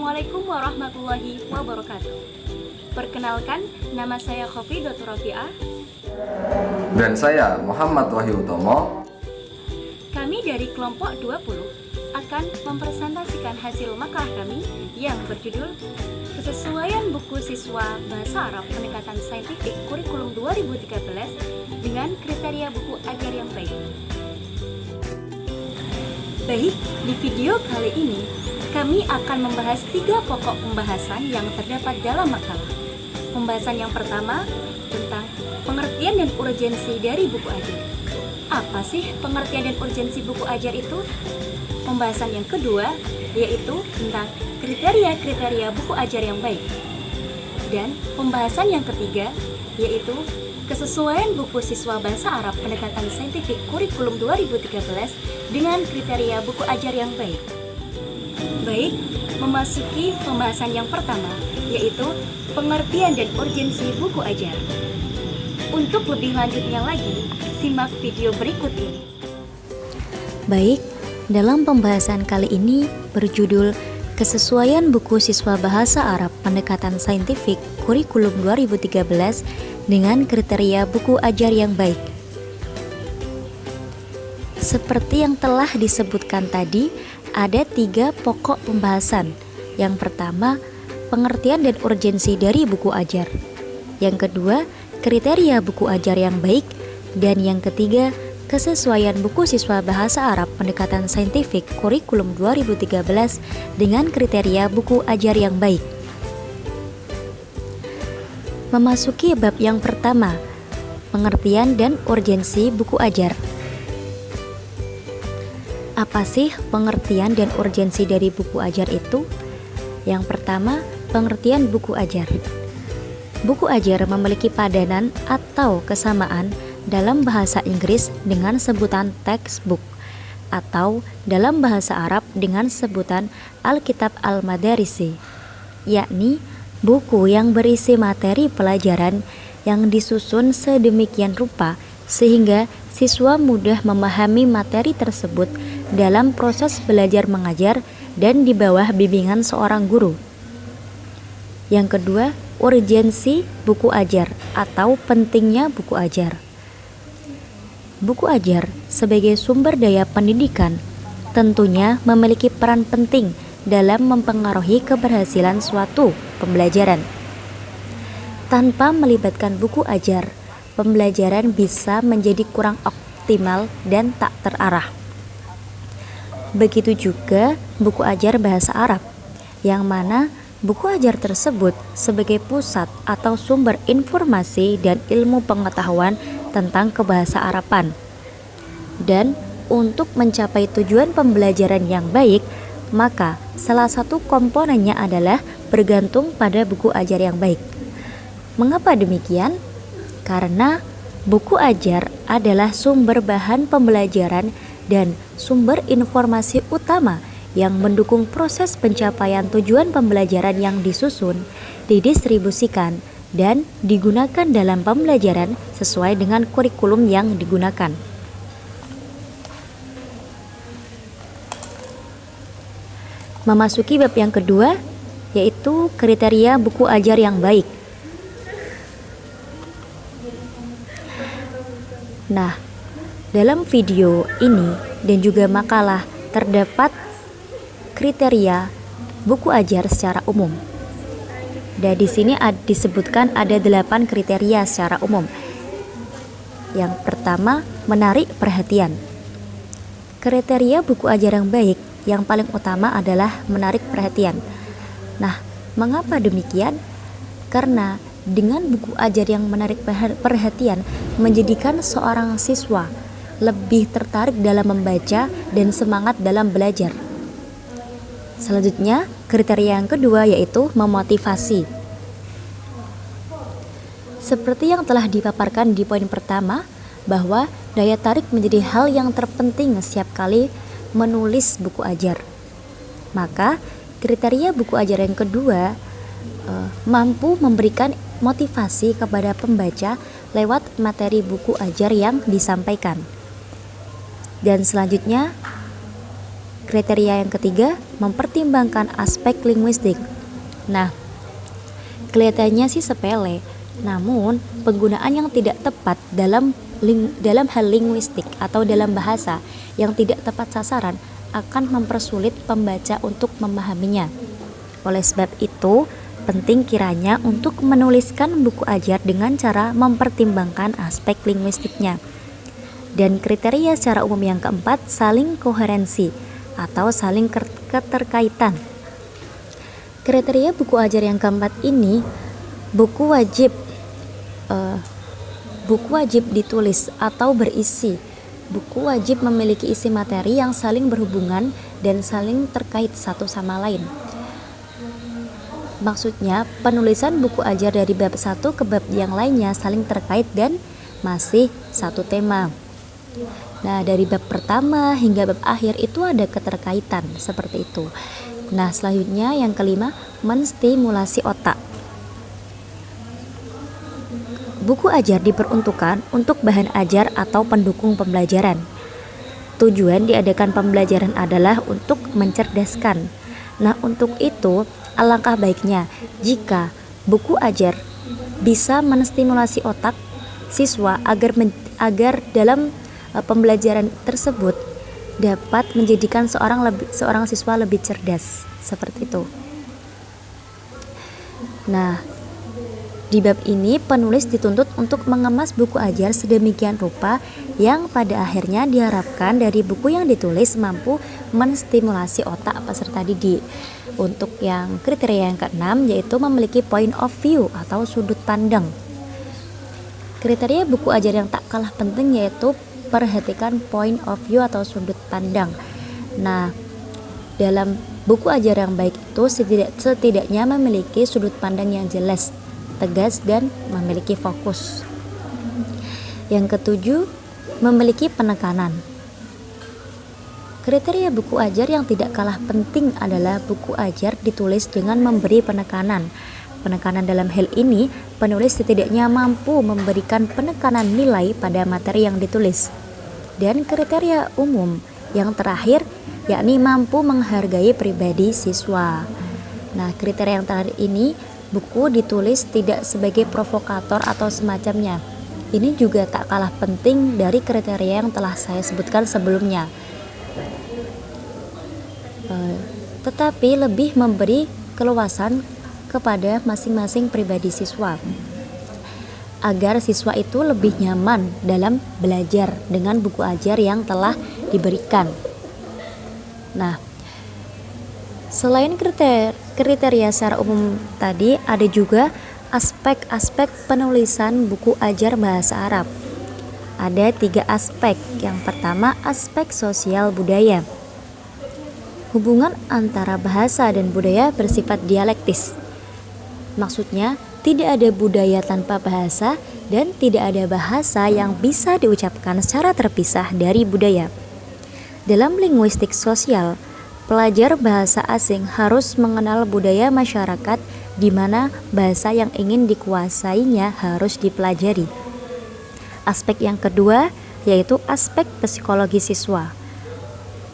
Assalamualaikum warahmatullahi wabarakatuh. Perkenalkan, nama saya Khofi Dr. Rafi'ah. Dan saya Muhammad Wahyu Utomo. Kami dari kelompok 20 akan mempresentasikan hasil makalah kami yang berjudul Kesesuaian Buku Siswa Bahasa Arab Pendekatan Saintifik Kurikulum 2013 dengan Kriteria Buku Ajar yang Baik. Baik, di video kali ini kami akan membahas 3 pokok pembahasan yang terdapat dalam makalah. Pembahasan yang pertama tentang pengertian dan urgensi dari buku ajar. Apa sih pengertian dan urgensi buku ajar itu? Pembahasan yang kedua yaitu tentang kriteria-kriteria buku ajar yang baik. Dan pembahasan yang ketiga yaitu kesesuaian buku siswa bahasa Arab pendekatan saintifik kurikulum 2013 dengan kriteria buku ajar yang baik. Baik, memasuki pembahasan yang pertama, yaitu pengertian dan urgensi buku ajar. Untuk lebih lanjutnya lagi, simak video berikut ini. Baik, dalam pembahasan kali ini berjudul Kesesuaian Buku Siswa Bahasa Arab Pendekatan Saintifik Kurikulum 2013 dengan Kriteria Buku Ajar yang Baik. Seperti yang telah disebutkan tadi, ada 3 pokok pembahasan. Yang pertama, pengertian dan urgensi dari buku ajar. Yang kedua, kriteria buku ajar yang baik. Dan yang ketiga, kesesuaian buku siswa bahasa Arab pendekatan saintifik kurikulum 2013 dengan kriteria buku ajar yang baik. Memasuki bab yang pertama, pengertian dan urgensi buku ajar. Apa sih pengertian dan urgensi dari buku ajar itu? Yang pertama, pengertian buku ajar. Buku ajar memiliki padanan atau kesamaan dalam bahasa Inggris dengan sebutan textbook atau dalam bahasa Arab dengan sebutan Alkitab Al-Madarisi, yakni buku yang berisi materi pelajaran yang disusun sedemikian rupa sehingga siswa mudah memahami materi tersebut dalam proses belajar mengajar dan di bawah bimbingan seorang guru. Yang kedua, urgensi buku ajar atau pentingnya buku ajar. Buku ajar sebagai sumber daya pendidikan tentunya memiliki peran penting dalam mempengaruhi keberhasilan suatu pembelajaran. Tanpa melibatkan buku ajar, pembelajaran bisa menjadi kurang optimal dan tak terarah. Begitu juga buku ajar bahasa Arab, yang mana buku ajar tersebut sebagai pusat atau sumber informasi dan ilmu pengetahuan tentang kebahasa Araban. Dan untuk mencapai tujuan pembelajaran yang baik, maka salah satu komponennya adalah bergantung pada buku ajar yang baik. Mengapa demikian? Karena buku ajar adalah sumber bahan pembelajaran dan sumber informasi utama yang mendukung proses pencapaian tujuan pembelajaran yang disusun, didistribusikan, dan digunakan dalam pembelajaran sesuai dengan kurikulum yang digunakan. Memasuki bab yang kedua, yaitu kriteria buku ajar yang baik. Nah, dalam video ini dan juga makalah terdapat kriteria buku ajar secara umum. Dan di sini disebutkan ada 8 kriteria secara umum. Yang pertama, menarik perhatian. Kriteria buku ajar yang baik yang paling utama adalah menarik perhatian. Nah, mengapa demikian? Karena dengan buku ajar yang menarik perhatian menjadikan seorang siswa lebih tertarik dalam membaca dan semangat dalam belajar. Selanjutnya, kriteria yang kedua yaitu memotivasi. Seperti yang telah dipaparkan di poin pertama, bahwa daya tarik menjadi hal yang terpenting setiap kali menulis buku ajar. Maka, kriteria buku ajar yang kedua mampu memberikan motivasi kepada pembaca lewat materi buku ajar yang disampaikan. Dan selanjutnya, kriteria yang ketiga, mempertimbangkan aspek linguistik. Nah, kelihatannya sih sepele, namun penggunaan yang tidak tepat dalam hal linguistik atau dalam bahasa yang tidak tepat sasaran akan mempersulit pembaca untuk memahaminya. Oleh sebab itu, penting kiranya untuk menuliskan buku ajar dengan cara mempertimbangkan aspek linguistiknya. Dan kriteria secara umum yang keempat, saling koherensi atau saling keterkaitan. Kriteria buku ajar yang keempat ini, buku wajib ditulis atau berisi. Buku wajib memiliki isi materi yang saling berhubungan dan saling terkait satu sama lain. Maksudnya, penulisan buku ajar dari bab satu ke bab yang lainnya saling terkait dan masih satu tema. Nah, dari bab pertama hingga bab akhir itu ada keterkaitan seperti itu. Nah, selanjutnya yang kelima, menstimulasi otak. Buku ajar diperuntukkan untuk bahan ajar atau pendukung pembelajaran. Tujuan diadakan pembelajaran adalah untuk mencerdaskan. Nah, untuk itu alangkah baiknya jika buku ajar bisa menstimulasi otak siswa agar dalam pembelajaran tersebut dapat menjadikan seorang siswa lebih cerdas, seperti itu. Nah, di bab ini penulis dituntut untuk mengemas buku ajar sedemikian rupa yang pada akhirnya diharapkan dari buku yang ditulis mampu menstimulasi otak peserta didik. Untuk yang kriteria yang keenam yaitu memiliki point of view atau sudut pandang. Kriteria buku ajar yang tak kalah penting yaitu perhatikan point of view atau sudut pandang. Nah, dalam buku ajar yang baik itu setidaknya memiliki sudut pandang yang jelas, tegas, dan memiliki fokus. Yang ketujuh, memiliki penekanan. Kriteria buku ajar yang tidak kalah penting adalah buku ajar ditulis dengan memberi penekanan. Penekanan dalam hal ini, penulis setidaknya mampu memberikan penekanan nilai pada materi yang ditulis. Dan kriteria umum yang terakhir, yakni mampu menghargai pribadi siswa. Nah, kriteria yang terakhir ini, buku ditulis tidak sebagai provokator atau semacamnya. Ini juga tak kalah penting dari kriteria yang telah saya sebutkan sebelumnya. Tetapi lebih memberi keluasan kepada masing-masing pribadi siswa agar siswa itu lebih nyaman dalam belajar dengan buku ajar yang telah diberikan. Nah, selain kriteria secara umum tadi, ada juga aspek-aspek penulisan buku ajar bahasa Arab. Ada 3 aspek. Yang pertama, aspek sosial budaya. Hubungan antara bahasa dan budaya bersifat dialektis. Maksudnya, tidak ada budaya tanpa bahasa dan tidak ada bahasa yang bisa diucapkan secara terpisah dari budaya. Dalam linguistik sosial, pelajar bahasa asing harus mengenal budaya masyarakat di mana bahasa yang ingin dikuasainya harus dipelajari. Aspek yang kedua yaitu aspek psikologi siswa.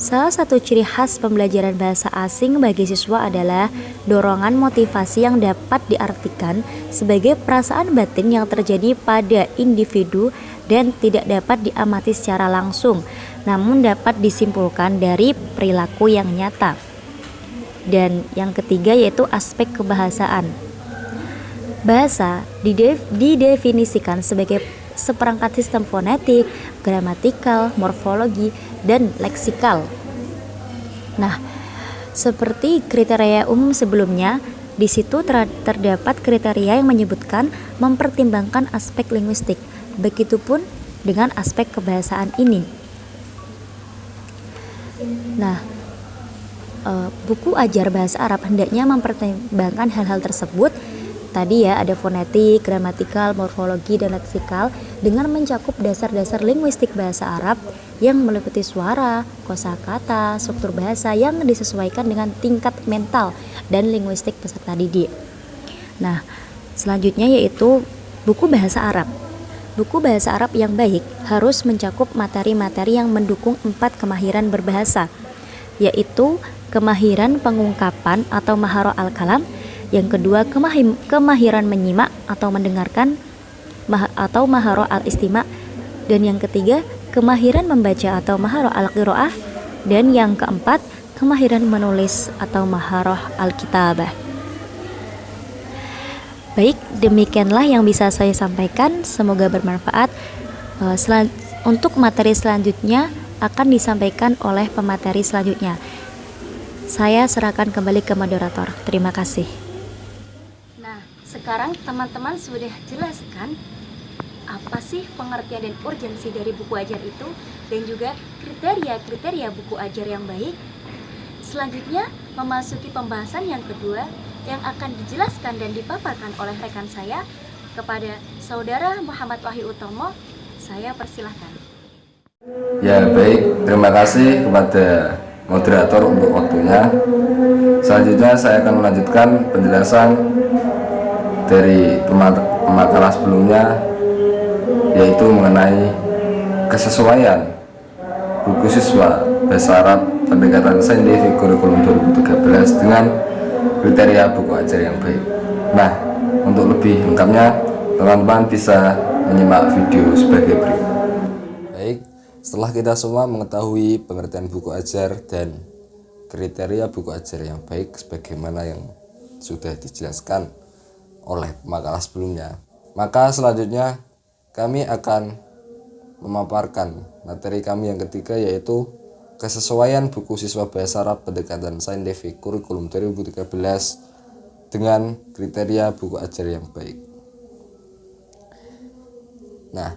Salah satu ciri khas pembelajaran bahasa asing bagi siswa adalah dorongan motivasi yang dapat diartikan sebagai perasaan batin yang terjadi pada individu dan tidak dapat diamati secara langsung, namun dapat disimpulkan dari perilaku yang nyata. Dan yang ketiga yaitu aspek kebahasaan. Bahasa didefinisikan sebagai seperangkat sistem fonetik, gramatikal, morfologi, dan leksikal. Nah, seperti kriteria umum sebelumnya, di situ terdapat kriteria yang menyebutkan mempertimbangkan aspek linguistik. Begitupun dengan aspek kebahasaan ini. Nah, buku ajar bahasa Arab hendaknya mempertimbangkan hal-hal tersebut. Tadi ya, ada fonetik, gramatikal, morfologi, dan leksikal dengan mencakup dasar-dasar linguistik bahasa Arab yang meliputi suara, kosakata, struktur bahasa yang disesuaikan dengan tingkat mental dan linguistik peserta didik. Nah, selanjutnya yaitu buku bahasa Arab. Buku bahasa Arab yang baik harus mencakup materi-materi yang mendukung 4 kemahiran berbahasa. yaitu kemahiran pengungkapan atau maharo al-kalam, yang kedua kemahiran menyimak atau mendengarkan atau maharo al-istima', dan yang ketiga kemahiran membaca atau maharo al-qiraah, dan yang keempat kemahiran menulis atau maharo al-kitabah. Baik, demikianlah yang bisa saya sampaikan, semoga bermanfaat. Untuk materi selanjutnya akan disampaikan oleh pemateri selanjutnya. Saya serahkan kembali ke moderator. Terima kasih. Nah, sekarang teman-teman sudah jelaskan apa sih pengertian dan urgensi dari buku ajar itu, dan juga kriteria-kriteria buku ajar yang baik. Selanjutnya memasuki pembahasan yang kedua yang akan dijelaskan dan dipaparkan oleh rekan saya kepada Saudara Muhammad Wahyu Utomo. Saya persilahkan. Ya baik, terima kasih kepada moderator untuk waktunya. Selanjutnya saya akan melanjutkan penjelasan dari pemakalah sebelumnya, yaitu mengenai kesesuaian buku siswa bahasa Arab pendekatan saintifik kurikulum 2013 dengan kriteria buku ajar yang baik. Nah, untuk lebih lengkapnya teman-teman bisa menyimak video sebagai berikut. Baik, setelah kita semua mengetahui pengertian buku ajar dan kriteria buku ajar yang baik sebagaimana yang sudah dijelaskan oleh pemakalah sebelumnya, maka selanjutnya kami akan memaparkan materi kami yang ketiga, yaitu kesesuaian buku siswa bahasa Arab pendekatan saintifik kurikulum 2013 dengan kriteria buku ajar yang baik. Nah,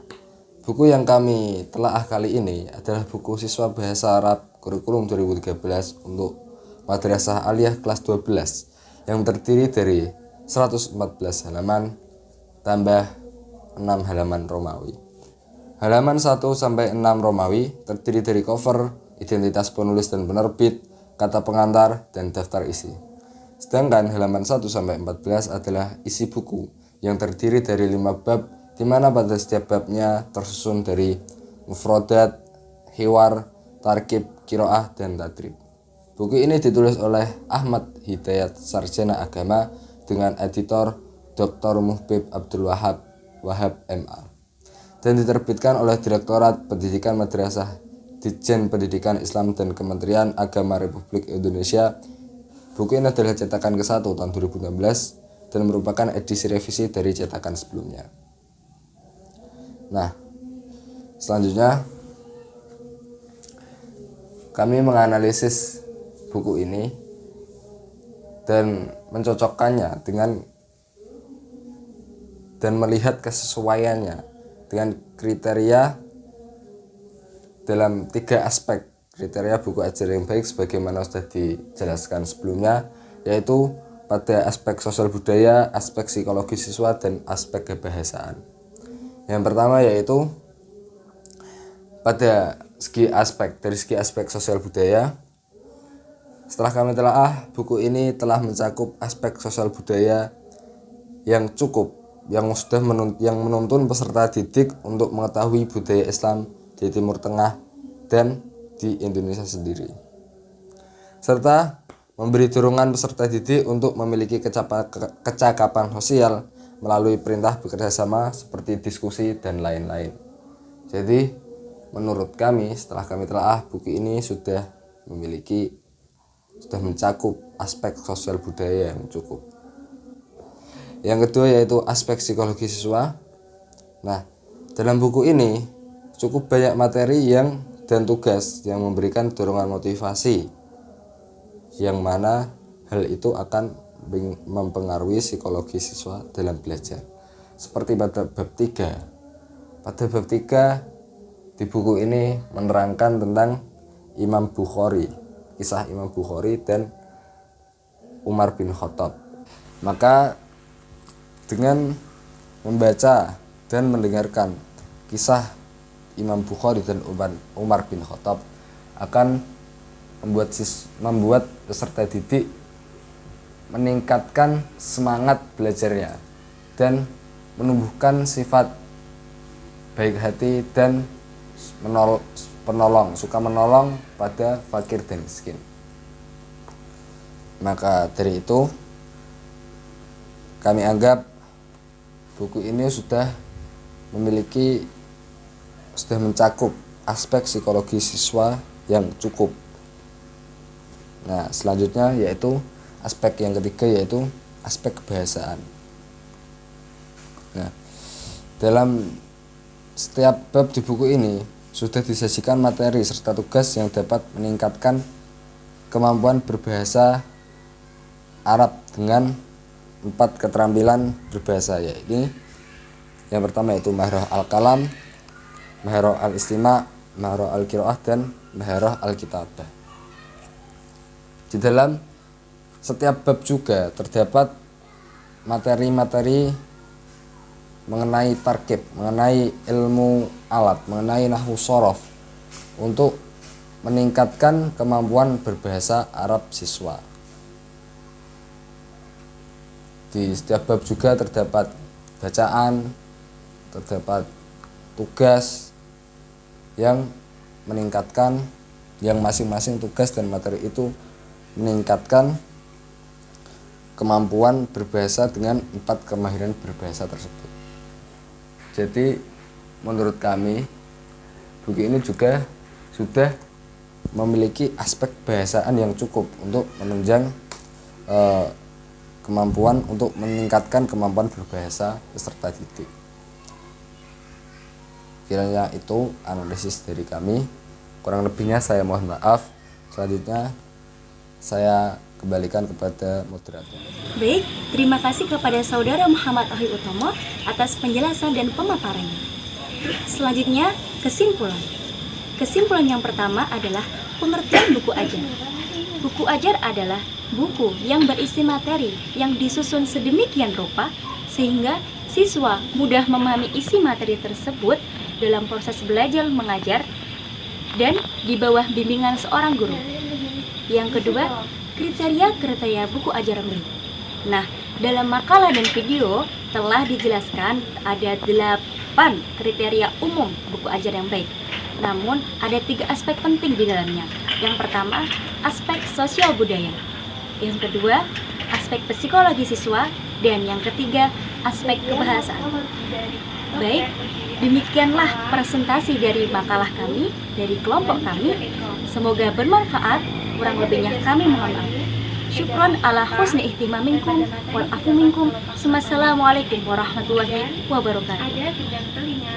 buku yang kami telaah kali ini adalah buku siswa bahasa Arab kurikulum 2013 untuk Madrasah Aliyah kelas 12 yang terdiri dari 114 halaman tambah 6 halaman Romawi. Halaman 1 sampai 6 Romawi terdiri dari cover, identitas penulis dan penerbit, kata pengantar, dan daftar isi. Sedangkan halaman 1 sampai 14 adalah isi buku yang terdiri dari 5 bab, di mana pada setiap babnya tersusun dari mufrodat, hiwar, tarkib, kiroah, dan tadrib. Buku ini ditulis oleh Ahmad Hidayat, sarjana agama, dengan editor Dr. Muhbib Abdul Wahab MA, dan diterbitkan oleh Direktorat Pendidikan Madrasah Ditjen Pendidikan Islam dan Kementerian Agama Republik Indonesia. Buku ini adalah cetakan ke-1 tahun 2016 dan merupakan edisi revisi dari cetakan sebelumnya. Nah, selanjutnya kami menganalisis buku ini dan mencocokkannya dengan dan melihat kesesuaiannya dengan kriteria dalam 3 aspek kriteria buku ajar yang baik sebagaimana sudah dijelaskan sebelumnya, yaitu pada aspek sosial budaya, aspek psikologi siswa, dan aspek kebahasaan. Yang pertama yaitu pada dari segi aspek sosial budaya. Setelah kami telaah, buku ini telah mencakup aspek sosial budaya yang cukup, yang menuntun peserta didik untuk mengetahui budaya Islam di Timur Tengah dan di Indonesia sendiri, serta memberi dorongan peserta didik untuk memiliki kecakapan sosial melalui perintah bekerja sama seperti diskusi dan lain-lain. Jadi menurut kami, setelah kami telaah, buku ini sudah mencakup aspek sosial budaya yang cukup. Yang kedua yaitu aspek psikologi siswa. Nah, dalam buku ini cukup banyak materi dan tugas yang memberikan dorongan motivasi, yang mana hal itu akan mempengaruhi psikologi siswa dalam belajar. Seperti pada bab 3. Pada bab 3 di buku ini menerangkan tentang Imam Bukhari, kisah Imam Bukhari dan Umar bin Khattab. Maka dengan membaca dan mendengarkan kisah Imam Bukhari dan Umar bin Khattab akan membuat peserta didik meningkatkan semangat belajarnya dan menumbuhkan sifat baik hati dan penolong, suka menolong pada fakir dan miskin. Maka dari itu kami anggap buku ini sudah mencakup aspek psikologi siswa yang cukup. Nah, selanjutnya yaitu aspek yang ketiga, yaitu aspek kebahasaan. Nah, dalam setiap bab di buku ini sudah disajikan materi serta tugas yang dapat meningkatkan kemampuan berbahasa Arab dengan 4 keterampilan berbahasa, yaitu yang pertama yaitu mahrah al-kalam, mahrah al-istima', mahrah al-qiraah, dan mahrah al-kitabah. Di dalam setiap bab juga terdapat materi-materi mengenai tarkib, mengenai ilmu alat, mengenai nahwu shorof untuk meningkatkan kemampuan berbahasa Arab siswa. Di setiap bab juga terdapat bacaan, terdapat tugas yang meningkatkan, yang masing-masing tugas dan materi itu meningkatkan kemampuan berbahasa dengan 4 kemahiran berbahasa tersebut. Jadi menurut kami buku ini juga sudah memiliki aspek bahasaan yang cukup untuk menunjang kemampuan untuk meningkatkan kemampuan berbahasa peserta didik. Kiranya itu analisis dari kami. Kurang lebihnya saya mohon maaf. Selanjutnya saya kembalikan kepada moderator. Baik, terima kasih kepada Saudara Muhammad Wahyu Utomo atas penjelasan dan pemaparannya. Selanjutnya, kesimpulan. Kesimpulan yang pertama adalah pengertian buku ajar. Buku ajar adalah buku yang berisi materi yang disusun sedemikian rupa sehingga siswa mudah memahami isi materi tersebut dalam proses belajar mengajar dan di bawah bimbingan seorang guru. Yang kedua, kriteria buku ajar yang baik. Nah, dalam makalah dan video telah dijelaskan ada 8 kriteria umum buku ajar yang baik. Namun, ada 3 aspek penting di dalamnya. Yang pertama, aspek sosial budaya. Yang kedua, aspek psikologi siswa. Dan yang ketiga, aspek kebahasaan. Baik, demikianlah presentasi dari makalah kami, dari kelompok kami. Semoga bermanfaat. Kurang lebihnya kami mohon maaf. Syukron ala husni ihtimaminkum wal afu minkum. Assalamualaikum warahmatullahi wabarakatuh.